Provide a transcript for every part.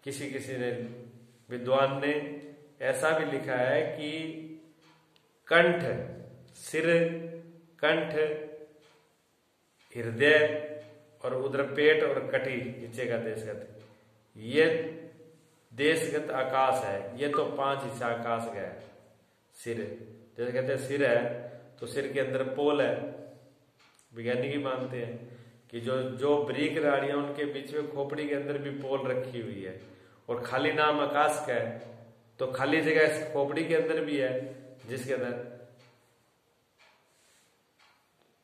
किसी किसी ने विद्वान ने ऐसा भी लिखा है कि कंठ, सिर, कंठ, हृदय और उधर पेट और कटी नीचे का देशगत, ये देशगत आकाश है। ये तो 5 हिस्सा आकाश का है। सिर, जैसे कहते हैं सिर है तो सिर के अंदर पोल है। वैज्ञानिक ही मानते हैं कि जो ब्रीक नाड़ियां उनके बीच में खोपड़ी के अंदर भी पोल रखी हुई है। और खाली नाम आकाश का है तो खाली जगह खोपड़ी के अंदर भी है, जिसके अंदर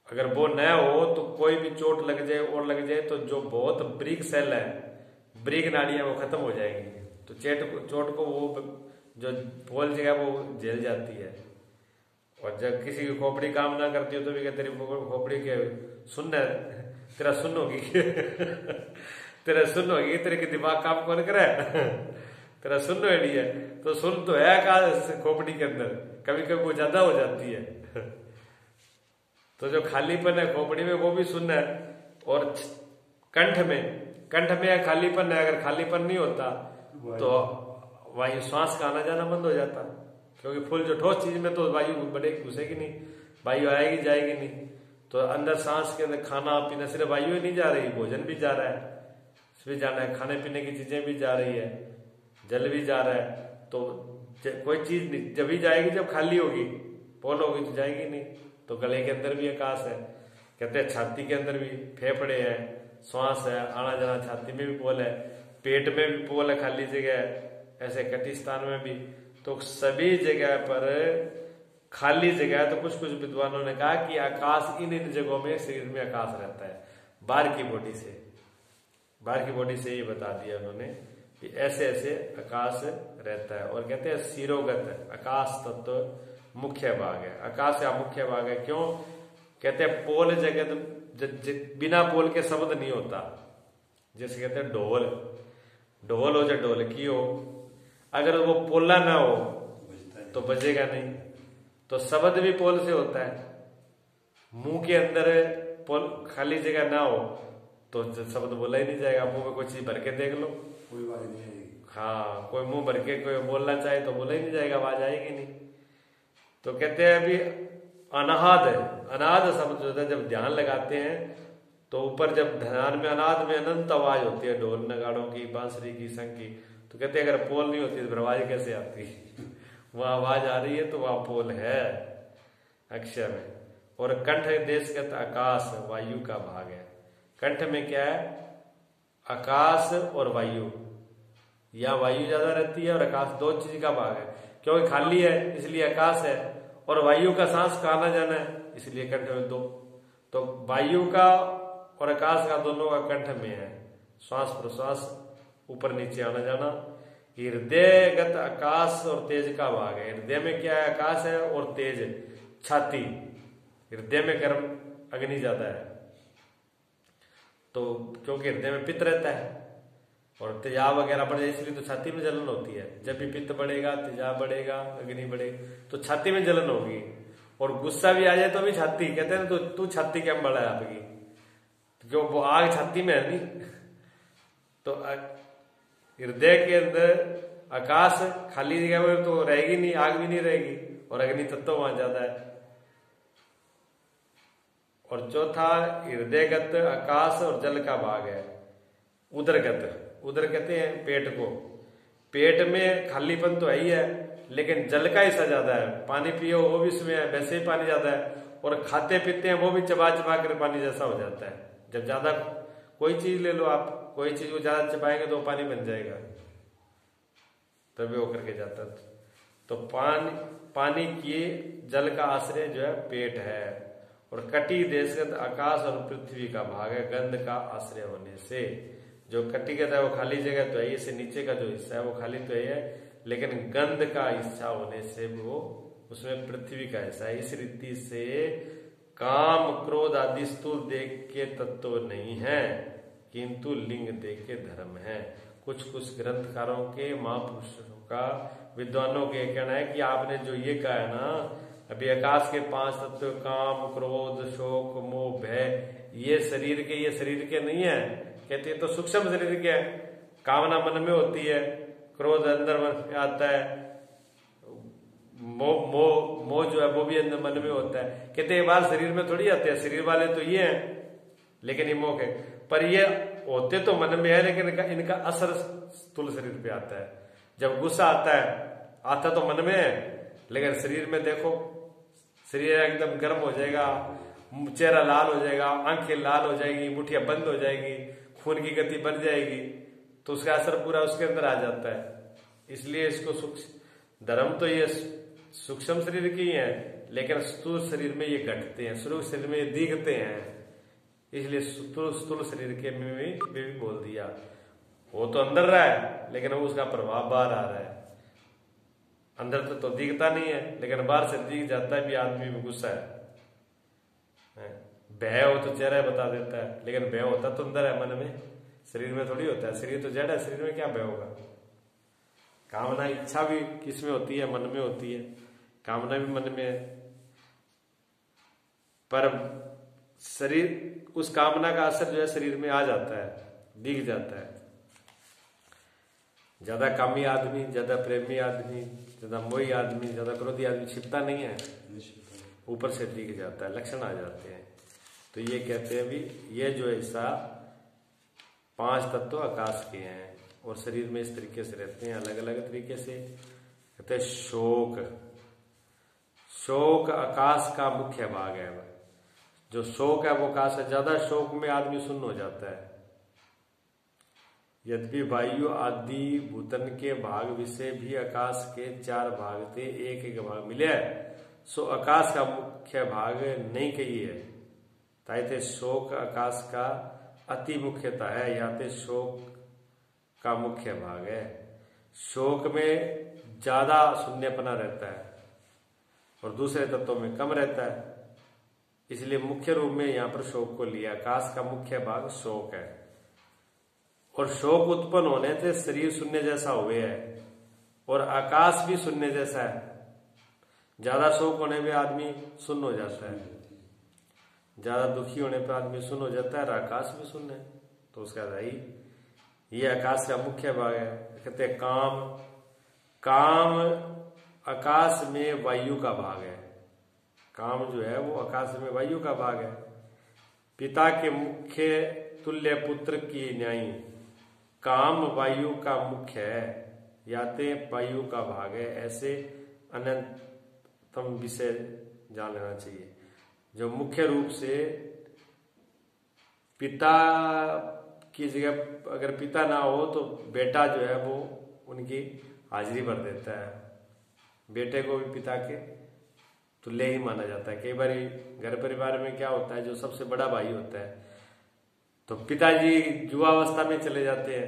अगर वो न हो तो कोई भी चोट लग जाए और लग जाए तो जो बहुत ब्रीक सेल है, ब्रीक नाड़ियां वो खत्म हो जाएंगी। तो चोट को वो जो पोल जगह वो झेल जाती है। और जब किसी की खोपड़ी काम ना करती हो तो भी तेरी खोपड़ी के सुन्न है, तेरा सुन्न होगी तेरा सुन्न होगी, तेरे के दिमाग काम कौन करे तेरा सुन्न एडी है। तो सुन तो है का खोपड़ी के अंदर, कभी कभी वो ज्यादा हो जाती है तो जो खालीपन है खोपड़ी में वो भी सुन्न है। और कंठ में खालीपन है। अगर खालीपन नहीं होता तो वायु, श्वास का आना जाना बंद हो जाता, क्योंकि फुल जो ठोस चीज में तो वायु बड़े घुसेगी नहीं, वायु आएगी जाएगी नहीं। तो अंदर सांस के अंदर खाना पीना, सिर्फ वायु ही नहीं जा रही, भोजन भी जा रहा है, भी जाना है, खाने पीने की चीजें भी जा रही है, जल भी जा रहा है। तो कोई चीज जब ही जाएगी जब खाली होगी, पोल होगी तो जाएगी नहीं। तो गले के अंदर भी आकाश है। कहते हैं छाती के अंदर भी फेफड़े है, श्वास है, आना जाना, छाती में भी पोल है, पेट में भी पोल है, खाली जगह है, ऐसे कटी स्थान में भी। तो सभी जगह पर खाली जगह है। तो कुछ कुछ विद्वानों ने कहा कि आकाश इन जगहों में शरीर में आकाश रहता है। बाहर की बॉडी से ये बता दिया उन्होंने कि ऐसे ऐसे आकाश रहता है। और कहते हैं शिरोगत आकाश तत्व मुख्य भाग है। आकाश का मुख्य भाग है, क्यों कहते हैं पोल जगत बिना पोल के शब्द नहीं होता। जैसे कहते हैं ढोल हो या ढोलकी हो, अगर वो पोला ना हो तो बजेगा नहीं। तो शब्द भी पोल से होता है। मुंह के अंदर पोल खाली जगह ना हो तो शब्द बोला ही नहीं जाएगा। मुंह में कोई चीज भर के देख लो, कोई आवाज नहीं आएगी। हाँ, कोई मुंह भर के कोई बोलना चाहे तो बोला ही नहीं जाएगा, आवाज आएगी नहीं। तो कहते हैं अभी अनाद शब्द जो है जब ध्यान लगाते हैं तो ऊपर जब ध्यान में अनाद में अनंत आवाज होती है, ढोल नगाड़ों की, बांसुरी की, शंख की। तो कहते हैं अगर पोल नहीं होती तो आवाज कैसे आती वहां आवाज आ रही है तो वहां पोल है अक्षर में। और कंठ देशगत आकाश वायु का भाग है। कंठ में क्या है, आकाश और वायु, या वायु ज्यादा रहती है और आकाश, दो चीज का भाग है। क्योंकि खाली है इसलिए आकाश है, और वायु का सांस का आना जाना है इसलिए कंठ में दो। तो वायु का और आकाश का दोनों का कंठ में है, श्वास प्रश्वास ऊपर नीचे आना जाना। हृदयगत आकाश और तेज का भाग है। हृदय में क्या है, आकाश है और तेज छाती। हृदय में गर्म अग्नि ज्यादा है, तो क्योंकि हृदय में पित्त रहता है और तेजाब वगैरह बढ़ जाए इसलिए तो छाती में जलन होती है। जब भी पित्त बढ़ेगा, तेजाब बढ़ेगा, अग्नि बढ़ेगी तो छाती में जलन होगी। और गुस्सा भी आ जाए तो भी छाती, कहते हैं तो तू छाती क्या बढ़ा है आपकी, क्यों वो आग छाती में है नहीं। तो हृदय के अंदर आकाश खाली जगह में तो रहेगी नहीं, आग भी नहीं रहेगी, और अग्नि तत्व वहां ज्यादा है। और चौथा हृदयगत आकाश और जल का भाग है। उदरगत, उदर कहते हैं पेट को। पेट में खालीपन तो है ही है, लेकिन जल का हिस्सा ज्यादा है। पानी पियो वो भी इसमें है, वैसे ही पानी ज्यादा है। और खाते पीते हैं वो भी चबा चबा कर पानी जैसा हो जाता है। जब ज्यादा कोई चीज ले लो आप, कोई चीज को ज्यादा चबाएंगे तो पानी बन जाएगा, तभी वो करके जाता है। तो पानी की जल का आश्रय जो है पेट है। और कटी देशगत आकाश और पृथ्वी का भाग है। गंध का आश्रय होने से, जो कटिगत है वो खाली जगह तो है, इससे नीचे का जो हिस्सा है वो खाली तो है, लेकिन गंध का हिस्सा होने से वो उसमें पृथ्वी का हिस्सा है। इस रीति से काम क्रोध आदि स्थूल देख के तत्व नहीं है, किंतु लिंग देख के धर्म है। कुछ कुछ ग्रंथकारों के, महापुरुषों का, विद्वानों के कहना है कि आपने जो ये कहा है ना अभी आकाश के 5 तत्व, काम क्रोध शोक मोह भय, ये शरीर के नहीं है। कहते हैं तो सूक्ष्म शरीर के है, कामना मन में होती है, क्रोध अंदर मन आता है, मोह जो है वो भी अंदर मन में होता है। कहते हैं बाल शरीर में थोड़ी आते हैं, शरीर वाले तो ये हैं लेकिन ये मोह है, पर ये होते तो मन में है लेकिन इनका असर स्थूल शरीर पे आता है। जब गुस्सा आता तो मन में है लेकिन शरीर में देखो, शरीर एकदम गर्म हो जाएगा, चेहरा लाल हो जाएगा, आंखें लाल हो जाएगी, मुठियां बंद हो जाएगी, खून की गति बढ़ जाएगी, तो उसका असर पूरा उसके अंदर आ जाता है। इसलिए इसको धर्म तो ये सूक्ष्म शरीर की है लेकिन स्थूल शरीर में ये घटते हैं, स्थूल शरीर में ये दिखते हैं, इसलिए स्थूल शरीर के में भी बोल दिया। वो तो अंदर रहा है लेकिन वो उसका प्रभाव बाहर आ रहा है। अंदर तो दिखता नहीं है लेकिन बाहर से दिख जाता है भी आदमी में गुस्सा है। भय हो तो चेहरा बता देता है लेकिन भय होता तो अंदर है, मन में, शरीर में थोड़ी होता है। शरीर तो जड़ है, शरीर में क्या भय होगा। कामना इच्छा भी किसमें होती है, मन में होती है, कामना भी मन में है, पर शरीर उस कामना का असर जो है शरीर में आ जाता है, दिख जाता है। ज्यादा कामी आदमी, ज्यादा प्रेमी आदमी, ज्यादा मोही आदमी, ज्यादा क्रोधी आदमी छिपता नहीं है, ऊपर से दिख जाता है, लक्षण आ जाते हैं। तो ये कहते हैं भी ये जो हिस्सा 5 तत्व आकाश के हैं और शरीर में इस तरीके से रहते हैं, अलग अलग तरीके से। कहते हैं शोक आकाश का मुख्य भाग है। जो शोक है वो आकाश है, ज्यादा शोक में आदमी सुन्न हो जाता है। यद्यपि वायु आदि भूतन के भाग विषय भी आकाश के 4 भाग थे, एक एक भाग मिले, सो आकाश का मुख्य भाग नहीं कही है। ताइते शोक आकाश का अति मुख्यता है, या ते शोक का मुख्य भाग है। शोक में ज्यादा शून्यपना रहता है और दूसरे तत्वों में कम रहता है, इसलिए मुख्य रूप में यहाँ पर शोक को लिया। आकाश का मुख्य भाग शोक है और शोक उत्पन्न होने से शरीर शून्य जैसा हुए है और आकाश भी शून्य जैसा है। ज्यादा शोक होने पे आदमी शून्य हो जाता है, ज्यादा दुखी होने पर आदमी शून्य हो जाता है और आकाश भी शून्य है। तो उसका भाई ये आकाश का मुख्य भाग है। कहते हैं काम आकाश में वायु का भाग है। काम जो है वो आकाश में वायु का भाग है। पिता के मुख्य तुल्य पुत्र की न्यायी काम वायु का मुख्य है, याते वायु का भाग है। ऐसे अनंतम विषय जान लेना चाहिए। जो मुख्य रूप से पिता की जगह अगर पिता ना हो तो बेटा जो है वो उनकी हाजिरी भर देता है। बेटे को भी पिता के तुल्य ही माना जाता है। कई बार घर परिवार में क्या होता है, जो सबसे बड़ा भाई होता है तो पिताजी युवावस्था में चले जाते हैं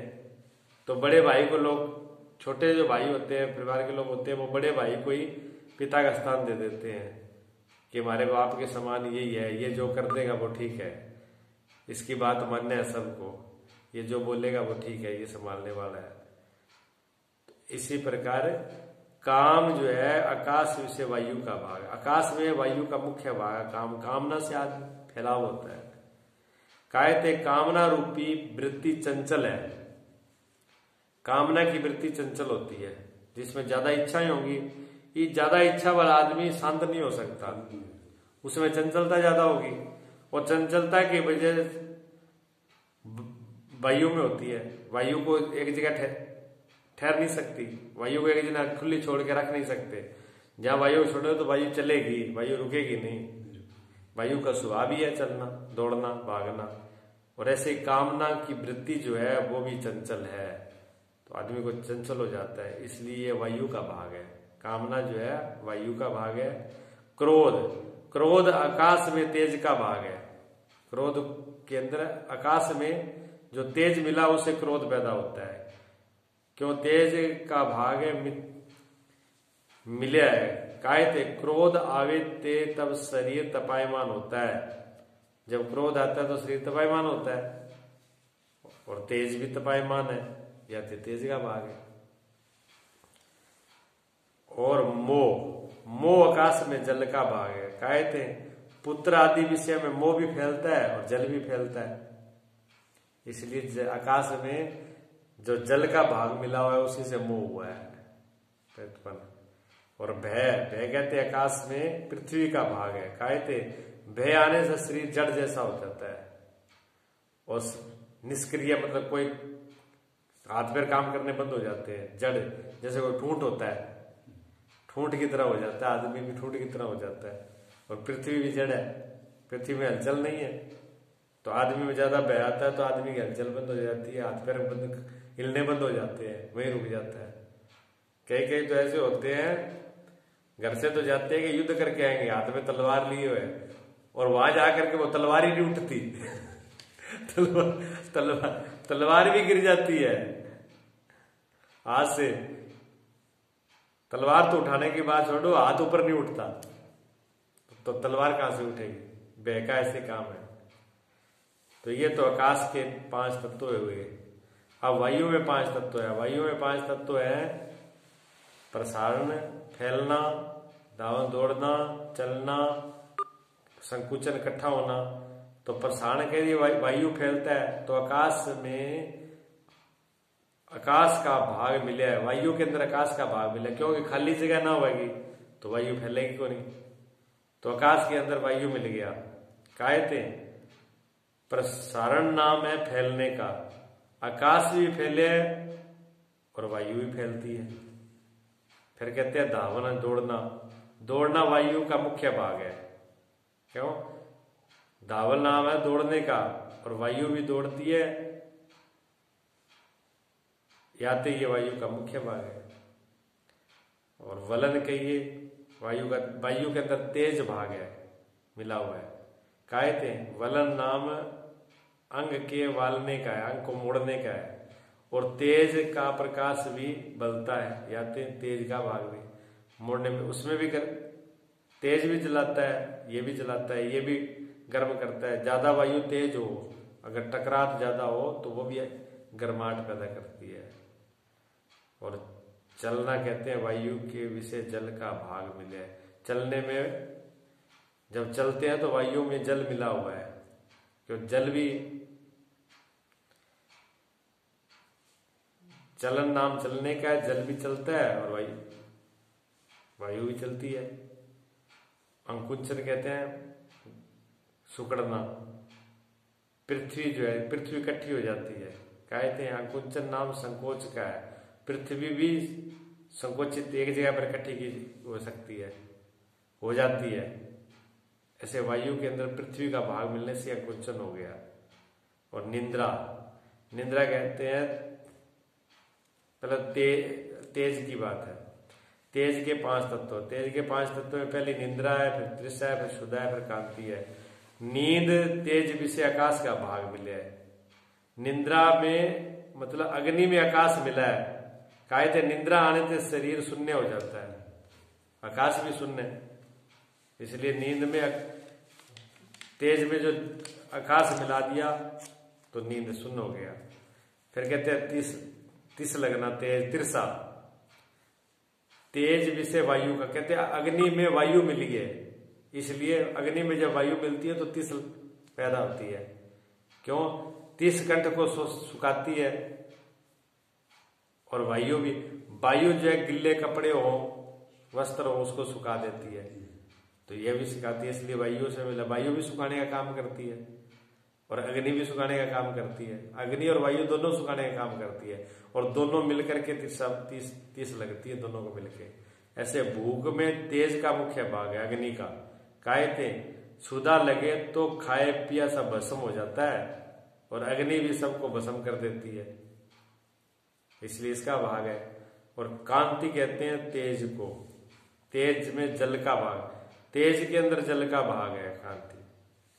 तो बड़े भाई को लोग, छोटे जो भाई होते हैं परिवार के लोग होते हैं, वो बड़े भाई को ही पिता का स्थान दे देते हैं कि हमारे बाप के समान यही है, ये जो कर देगा वो ठीक है, इसकी बात मानना है सबको, ये जो बोलेगा वो ठीक है, ये संभालने वाला है। तो इसी प्रकार काम जो है आकाश से वायु का भाग, आकाश में वायु का मुख्य भाग काम। कामना से आदमी फैलाव होता है। कहते कामना रूपी वृत्ति चंचल है। कामना की वृत्ति चंचल होती है, जिसमें ज्यादा इच्छाएं होंगी। ये ज्यादा इच्छा वाला आदमी शांत नहीं हो सकता, उसमें चंचलता ज्यादा होगी और चंचलता की वजह वायु में होती है। वायु को एक जगह ठहर नहीं सकती, वायु को एक जगह खुली छोड़ के रख नहीं सकते। जहां वायु छोड़ो तो वायु चलेगी, वायु रुकेगी नहीं। वायु का स्वभाव ही है चलना, दौड़ना, भागना। और ऐसे कामना की वृत्ति जो है वो भी चंचल है, तो आदमी को चंचल हो जाता है, इसलिए ये वायु का भाग है। कामना जो है वायु का भाग है। क्रोध आकाश में तेज का भाग है। क्रोध के अंदर आकाश में जो तेज मिला उसे क्रोध पैदा होता है। क्यों तेज का भाग है मिले है। कहते क्रोध आवे ते तब शरीर तपायमान होता है। जब क्रोध आता है तो शरीर तपायमान होता है और तेज भी तपायमान है, या तेज का भाग है। और मोह आकाश में जल का भाग है। कहते पुत्र आदि विषय में मोह भी फैलता है और जल भी फैलता है। इसलिए आकाश में जो जल का भाग मिला हुआ है उसी से मोह हुआ है उत्पन्न। और भय, भय कहते आकाश में पृथ्वी का भाग है। कहते भय आने से शरीर जड़ जैसा हो जाता है और निष्क्रिय, मतलब कोई हाथ पैर काम करने बंद हो जाते हैं, जड़ जैसे कोई ठूंठ होता है, ठूंठ की तरह हो जाता है, आदमी भी ठूंठ की तरह हो जाता है। और पृथ्वी भी जड़ है, पृथ्वी में हलचल नहीं है, तो आदमी में ज्यादा भय आता है तो आदमी की हलचल बंद हो जाती है, हाथ पैर बंद, हिलने बंद हो जाते हैं, वहीं रुक जाता है। कई कई तो ऐसे होते हैं, घर से तो जाते हैं कि युद्ध करके आएंगे, हाथ में तलवार लिए हुए, और वहां जाकर के वो तलवार ही नहीं उठती तलवार भी गिर जाती है हाथ से। तलवार तो उठाने की बात छोड़ो, हाथ ऊपर नहीं उठता तो तलवार कहां से उठेगी। भय का ऐसे काम है। तो ये तो आकाश के 5 तत्व हुए। अब वायु में 5 तत्व है। वायु में 5 तत्व है प्रसारण, फैलना, धावन दौड़ना, चलना, संकुचन, इकट्ठा होना। तो प्रसारण के लिए वायु फैलता है, तो आकाश में आकाश का भाग मिला है, वायु के अंदर आकाश का भाग मिला, क्योंकि खाली जगह ना होगी तो वायु फैलेगी क्यों नहीं। तो आकाश के अंदर वायु मिल गया। कहते प्रसारण नाम है फैलने का। आकाश भी फैले और वायु भी फैलती है। फिर कहते हैं धावन, दौड़ना। दौड़ना वायु का मुख्य भाग है। क्यों? धावन नाम है दौड़ने का, और वायु भी दौड़ती है, याते ये वायु का मुख्य भाग है। और वलन कहिए वायु का, वायु के अंदर तेज भाग है, मिला हुआ है। कहते हैं वलन नाम अंग के वालने का है, अंग को मोड़ने का है। और तेज का प्रकाश भी बलता है, याते तेज का भाग भी मोड़ने में, उसमें भी तेज भी जलाता है, ये भी जलाता है, ये भी गर्म करता है। ज्यादा वायु तेज हो, अगर टकराव ज्यादा हो तो वो भी गर्माहट पैदा करती है। और चलना कहते हैं वायु के विषय जल का भाग मिले है। चलने में जब चलते हैं तो वायु में जल मिला हुआ है, क्योंकि जल भी, चलन नाम चलने का है, जल भी चलता है और वायु भी चलती है। अंकुचन कहते हैं सुकड़ना, पृथ्वी जो है, पृथ्वी इकट्ठी हो जाती है। कहते हैं अंकुचन नाम संकोच का है, पृथ्वी भी संकोचित एक जगह पर इकट्ठी की हो सकती है, हो जाती है। ऐसे वायु के अंदर पृथ्वी का भाग मिलने से अंकुचन हो गया। और निंद्रा, निंद्रा कहते हैं पहले तेज की बात है। तेज के 5 तत्व, तेज के 5 तत्व में पहली निंद्रा है, फिर तृषा है, फिर क्षुधा है, फिर कांति है। नींद तेज विषय आकाश का भाग मिला है। निंद्रा में मतलब अग्नि में आकाश मिला है। कहते निंद्रा आने से शरीर शून्य हो जाता है, आकाश भी शून्य, इसलिए नींद में तेज में जो आकाश मिला दिया तो नींद शून्य हो गया। फिर कहते हैं तिस लगना, तेज, तिरसा, तेज विषय वायु का। कहते हैं अग्नि में वायु मिली है, इसलिए अग्नि में जब वायु मिलती है तो तिस पैदा होती है। क्यों? तिस कंठ को सुखाती है। और वायु भी, वायु जो है गिल्ले कपड़े हो, वस्त्र हो, उसको सुखा देती है, तो यह भी सिखाती है, इसलिए वायु से मिला। वायु भी सुखाने का काम करती है और अग्नि भी सुखाने का काम करती है। अग्नि और वायु दोनों सुखाने का काम करती है, और दोनों मिलकर के तीस लगती है, दोनों को मिलकर। ऐसे भूख में तेज का मुख्य भाग है अग्नि का। कहते क्षुधा लगे तो खाए पिया सब भस्म हो जाता है, और अग्नि भी सबको भस्म कर देती है, इसलिए इसका भाग है। और कांति कहते हैं तेज को, तेज में जल का भाग, तेज के अंदर जल का भाग है कांति।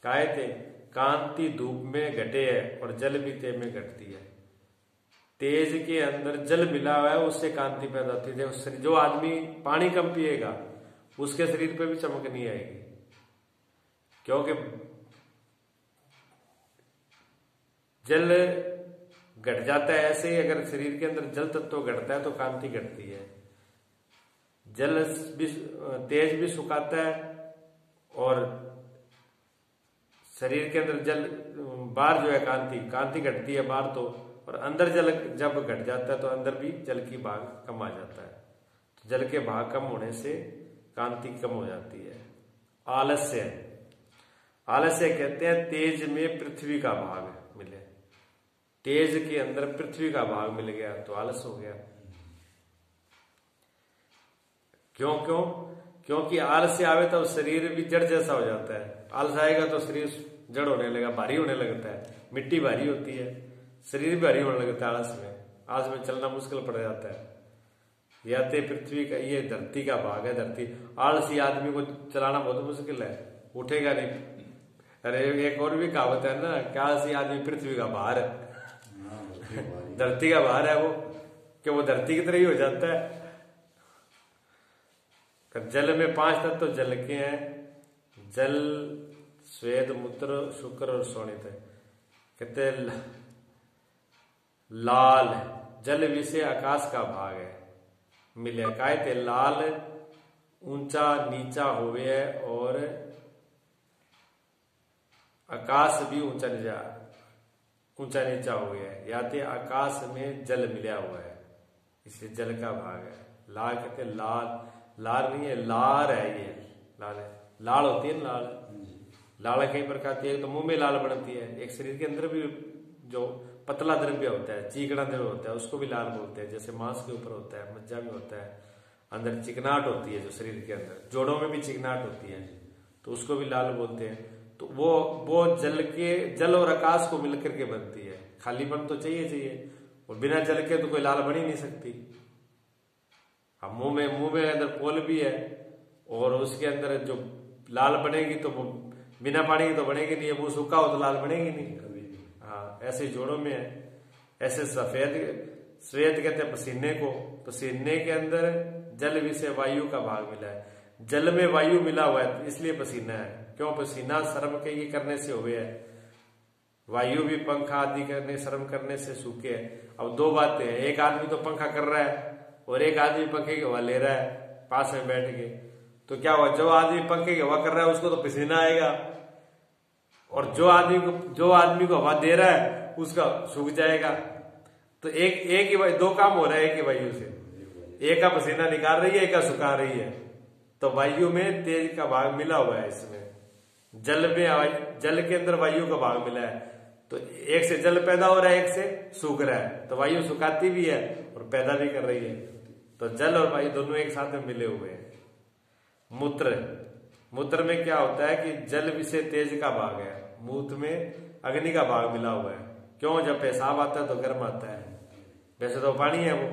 कहते कांति धूप में घटे है और जल भी तेज में घटती है। तेज के अंदर जल मिला हुआ है, उससे कांति पैदा होती है। जो आदमी पानी कम पिएगा उसके शरीर पे भी चमक नहीं आएगी, क्योंकि जल घट जाता है। ऐसे ही अगर शरीर के अंदर जल तत्व घटता है तो कांति घटती है। जल भी, तेज भी सुखाता है, और शरीर के अंदर जल, बाहर जो है कांति घटती है बाहर तो, और और अंदर जल जब घट जाता है तो अंदर भी जल की भाग कम आ जाता है। तो जल के भाग कम होने से कांति कम हो जाती है। आलस्य, आलस्य कहते हैं तेज में पृथ्वी का भाग मिले, तेज के अंदर पृथ्वी का भाग मिल गया तो आलस हो गया। क्यों क्यों? क्योंकि आलस्य आवे तो शरीर भी जड़ जैसा हो जाता है। आलस आएगा तो शरीर जड़ होने लगेगा, भारी होने लगता है, मिट्टी भारी होती है, शरीर भी भारी होने लगता है आलस में। आलस में चलना मुश्किल पड़ जाता है। या तो पृथ्वी का, ये धरती का भाग है। धरती, आलसी आदमी को चलाना बहुत मुश्किल है, उठेगा नहीं। अरे एक और भी कहावत है ना कि आलसी आदमी पृथ्वी का भार है। धरती का भार है वो, कि वो धरती की तरह ही हो जाता है। जल में 5 तत्व तो जल के हैं, जल, स्वेद, मूत्र, शुक्र और शोणित। कहते लाल, जल विषय आकाश का भाग है मिले। कहते लाल ऊंचा नीचा हुए है और आकाश भी ऊंचा नीचा हुआ है। या तो आकाश में जल मिला हुआ है, इसे जल का भाग है। लाल कहते लाल, लाल नहीं है, लार है, ये लाल है। लाल होती है ना, लाल कई प्रकार की है। तो मुंह में लाल बनती है। एक शरीर के अंदर भी जो पतला द्रव्य होता है, चिकना द्रव्य होता है, उसको भी लाल बोलते हैं। जैसे मांस के ऊपर होता है, मज्जा में होता है, अंदर चिकनाहट होती है जो शरीर के अंदर, जोड़ों में भी चिकनाहट होती है, तो उसको भी लाल बोलते हैं। तो वो जल और आकाश को मिलकर के बनती है। खालीपन तो चाहिए, और बिना जल के तो कोई लाल बन ही नहीं सकती। अब मुंह में अंदर पोल भी है, और उसके अंदर जो लाल बनेगी तो वो बिना पानी की तो बनेगी नहीं। मुंह सूखा हो तो लाल बनेगी नहीं। हाँ, ऐसे जोड़ों में है। ऐसे श्वेत कहते हैं पसीने को। पसीने के अंदर जल विषय वायु का भाग मिला है। जल में वायु मिला हुआ है इसलिए पसीना है। क्यों? पसीना श्रम के ये करने से हुए है। वायु भी पंखा आदि करने, श्रम करने से सूखे है। अब 2 बातें हैं, एक आदमी तो पंखा कर रहा है और एक आदमी पंखे की हवा ले रहा है पास में बैठ के। तो क्या हुआ? जो आदमी पंखे की हवा कर रहा है उसको तो पसीना आएगा, और जो आदमी को हवा दे रहा है उसका सूख जाएगा। तो एक ही 2 काम हो रहा है एक ही वायु से। एक का पसीना निकाल रही है, एक का सुखा रही है। तो वायु में तेज का भाग मिला हुआ है। इसमें जल के अंदर वायु का भाग मिला है। तो एक से जल पैदा हो रहा है, एक से सूख रहा है। तो वायु सुखाती भी है और पैदा भी कर रही है। तो जल और वायु दोनों एक साथ में मिले हुए हैं। मूत्र में क्या होता है कि जल विषय तेज का भाग है, मूत्र में अग्नि का भाग मिला हुआ है। क्यों? जब पेशाब आता है तो गर्म आता है। वैसे तो पानी है वो,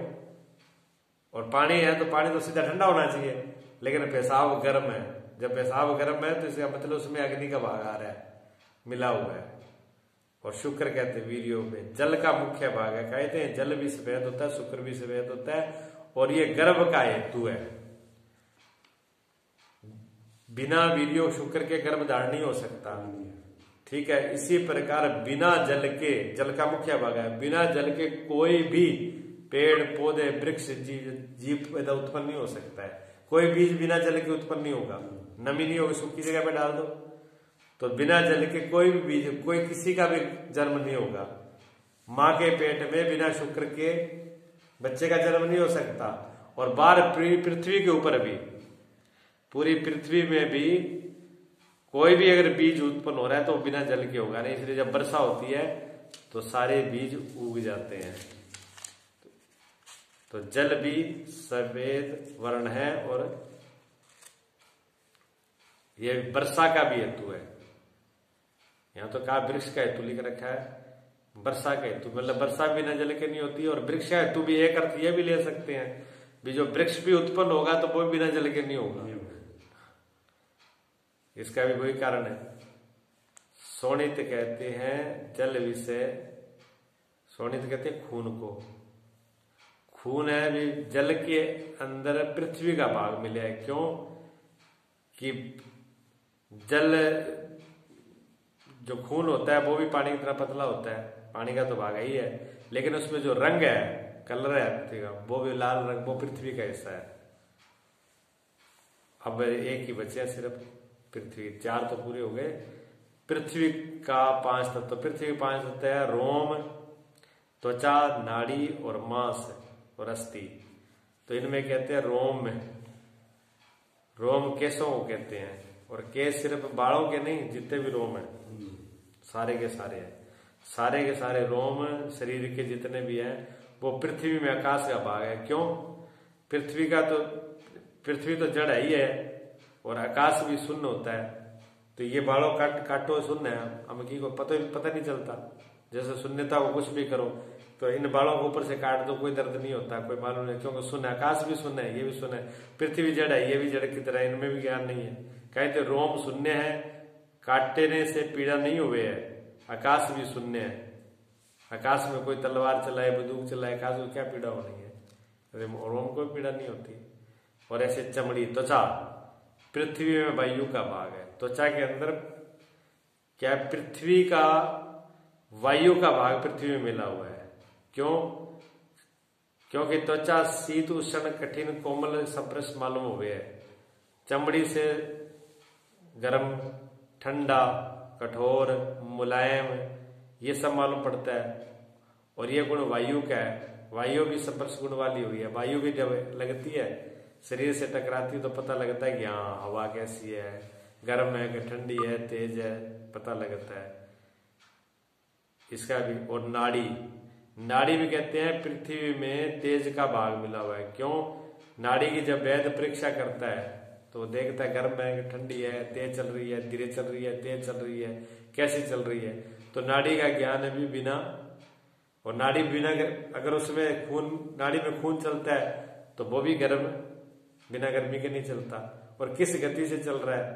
और पानी है तो पानी तो सीधा ठंडा होना चाहिए, लेकिन पेशाब गर्म है। जब पेशाब गर्म है तो इसका मतलब उसमें अग्नि का भाग आ रहा है, मिला हुआ है। और शुक्र कहते हैं वीर्यों में, जल का मुख्य भाग है। कहते हैं जल भी सफेद होता है, शुक्र भी सफेद होता है, और ये गर्भ का हेतु है। बिना वीर्यो शुक्र के गर्भ धारण नहीं हो सकता। ठीक है, इसी प्रकार बिना जल के, जल का मुख्य भाग है, बिना जल के कोई भी पेड़ पौधे वृक्ष जीव पैदा उत्पन्न नहीं हो सकता है। कोई बीज बिना जल के उत्पन्न नहीं होगा, नमी नहीं होगी, सूखी जगह पे डाल दो तो बिना जल के कोई भी बीज, कोई किसी का भी जन्म नहीं होगा। माँ के पेट में बिना शुक्र के बच्चे का जन्म नहीं हो सकता। और बाहर पृथ्वी के ऊपर भी, पूरी पृथ्वी में भी कोई भी अगर बीज उत्पन्न हो रहा है तो बिना जल के होगा नहीं। इसलिए जब वर्षा होती है तो सारे बीज उग जाते हैं। तो जल भी सफेद वर्ण है, और ये वर्षा का भी हेतु है। यहां तो कहा वृक्ष का हेतु लिख रखा है, वर्षा का हेतु मतलब वर्षा बिना जल के नहीं होती। और वृक्ष का हेतु भी एक अर्थ ये भी ले सकते हैं भी, जो वृक्ष भी उत्पन्न होगा तो वो बिना जल के नहीं होगा। इसका भी वही कारण है। शोणित कहते हैं जल विषय, शोणित कहते हैं खून को। खून है भी जल के अंदर पृथ्वी का भाग मिला है। क्यों? कि जल जो खून होता है वो भी पानी की तरह पतला होता है, पानी का तो भाग ही है, लेकिन उसमें जो रंग है, कलर है पृथ्वी का, वो भी लाल रंग, वो पृथ्वी का हिस्सा है। अब एक ही बचे सिर्फ पृथ्वी, 4 तो पूरे हो गए। पृथ्वी का 5 तत्व, पृथ्वी के 5 तत्व है रोम, त्वचा, नाड़ी और मांस और अस्थि। तो इनमें कहते हैं रोम, रोम केशों को कहते हैं। और केश सिर्फ बालों के नहीं, जितने भी रोम है सारे के सारे हैं, सारे के सारे रोम शरीर के जितने भी हैं वो पृथ्वी में आकाश का भाग है। क्यों? पृथ्वी तो जड़ है ही है और आकाश भी शून्य होता है। तो ये बालों काटो शून्य है, हमें को पता नहीं चलता। जैसे शून्यता को कुछ भी करो तो इन बालों को ऊपर से काट दो, कोई दर्द नहीं होता, कोई मालूम नहीं, क्योंकि शून्य, आकाश भी शून्य है, ये भी शून्य है, पृथ्वी जड़ है, ये भी जड़ की तरह, इनमें भी ज्ञान नहीं है। कहते रोम शून्य है, काटने से पीड़ा नहीं हुए है, आकाश भी शून्य है। आकाश में कोई तलवार चलाए, बंदूक चलाए, आकाश को क्या पीड़ा होनी है? रोम को पीड़ा नहीं होती। और ऐसे चमड़ी, त्वचा पृथ्वी में वायु का भाग है। त्वचा के अंदर क्या पृथ्वी का वायु का भाग पृथ्वी में मिला हुआ है। क्यों? क्योंकि त्वचा शीत, उष्ण, कठिन, कोमल संप्रश मालूम हुए है। चमड़ी से गर्म, ठंडा, कठोर, मुलायम, ये सब मालूम पड़ता है। और ये गुण वायु का है। वायु भी संपर्श गुण वाली हुई है। वायु भी जब लगती है शरीर से टकराती है तो पता लगता है कि हाँ हवा कैसी है, गर्म है कि ठंडी है, तेज है, पता लगता है इसका भी। और नाड़ी भी कहते हैं पृथ्वी में तेज का भाग मिला हुआ है। क्यों? नाड़ी की जब वैद्य परीक्षा करता है तो देखता है गर्म है कि ठंडी है, तेज चल रही है, धीरे चल रही है, तेज चल रही है, कैसी चल रही है। तो नाड़ी का ज्ञान भी बिना, और नाड़ी बिना, अगर उसमें खून, नाड़ी में खून चलता है तो वो भी गर्म, बिना गर्मी के नहीं चलता। और किस गति से चल रहा है,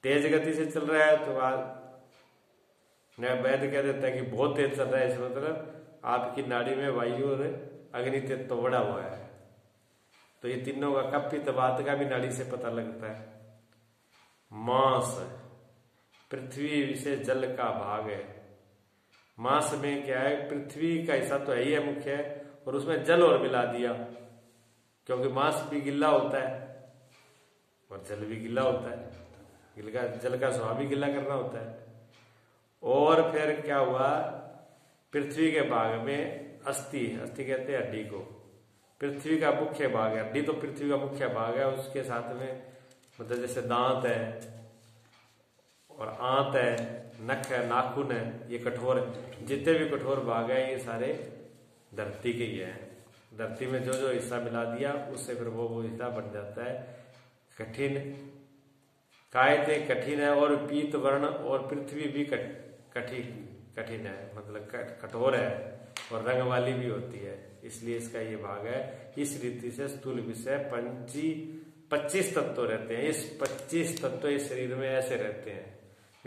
तेज गति से चल रहा है तो वैद्य कह देता है कि बहुत तेज चल रहा है, इसका मतलब आपकी नाड़ी में वायु और अग्नि तत्व तो बढ़ा हुआ है। तो ये तीनों का कपित वात का भी नाड़ी से पता लगता है। मांस पृथ्वी से जल का भाग है। मांस में क्या है, पृथ्वी का हिस्सा तो है ही है मुख्य है, और उसमें जल और मिला दिया, क्योंकि मांस भी गिल्ला होता है और जल भी गिल्ला होता है। जल का स्वभाव भी गिल्ला करना होता है। और फिर क्या हुआ, पृथ्वी के भाग में अस्थि कहते हैं हड्डी को, पृथ्वी का मुख्य भाग है। हड्डी तो पृथ्वी का मुख्य भाग है, उसके साथ में मतलब जैसे दांत है और आंत है, नख है, नाखून है, ये कठोर है। जितने भी कठोर भाग है ये सारे धरती के ही है। धरती में जो जो हिस्सा मिला दिया उससे फिर वो हिस्सा बन जाता है। कठिन कायते कठिन है, और पीत वर्ण, और पृथ्वी भी कठिन है, मतलब कठोर है, और रंग वाली भी होती है, इसलिए इसका ये भाग है। इस रीति से स्थूल विषय 25 तत्व रहते हैं। इस 25 तत्व इस शरीर में ऐसे रहते हैं।